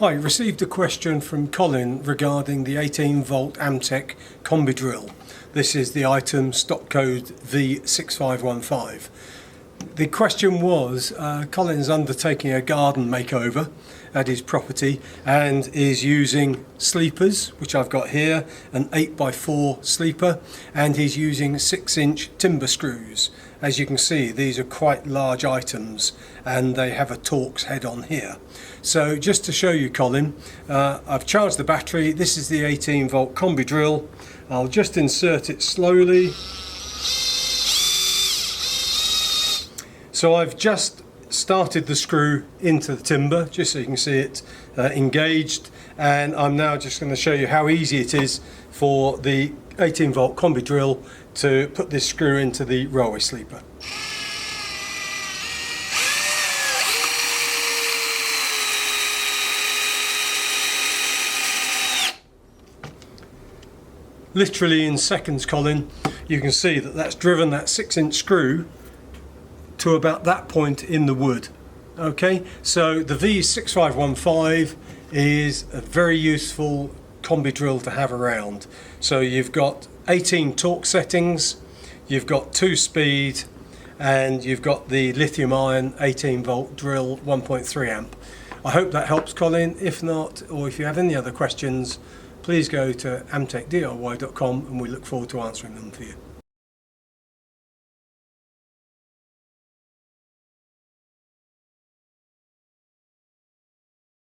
Hi, received a question from Colin regarding the 18 volt Amtech combi drill. This is the item stock code V6515. The question was, Colin's undertaking a garden makeover at his property and is using sleepers, which I've got here, an 8x4 sleeper, and he's using 6-inch timber screws. As you can see, these are quite large items and they have a Torx head on here. So just to show you, Colin, I've charged the battery. This is the 18 volt combi drill. I'll just insert it slowly. So I've just started the screw into the timber, just so you can see it engaged, and I'm now just going to show you how easy it is for the 18 volt combi drill to put this screw into the railway sleeper. Literally in seconds, Colin, you can see that that's driven that 6-inch screw to about that point in the wood. Okay, so the V6515 is a very useful combi drill to have around. So you've got 18 torque settings, you've got 2 speed, and you've got the lithium ion 18 volt drill 1.3 amp. I hope that helps, Colin. If not, or if you have any other questions, please go to amtechdiy.com and we look forward to answering them for you.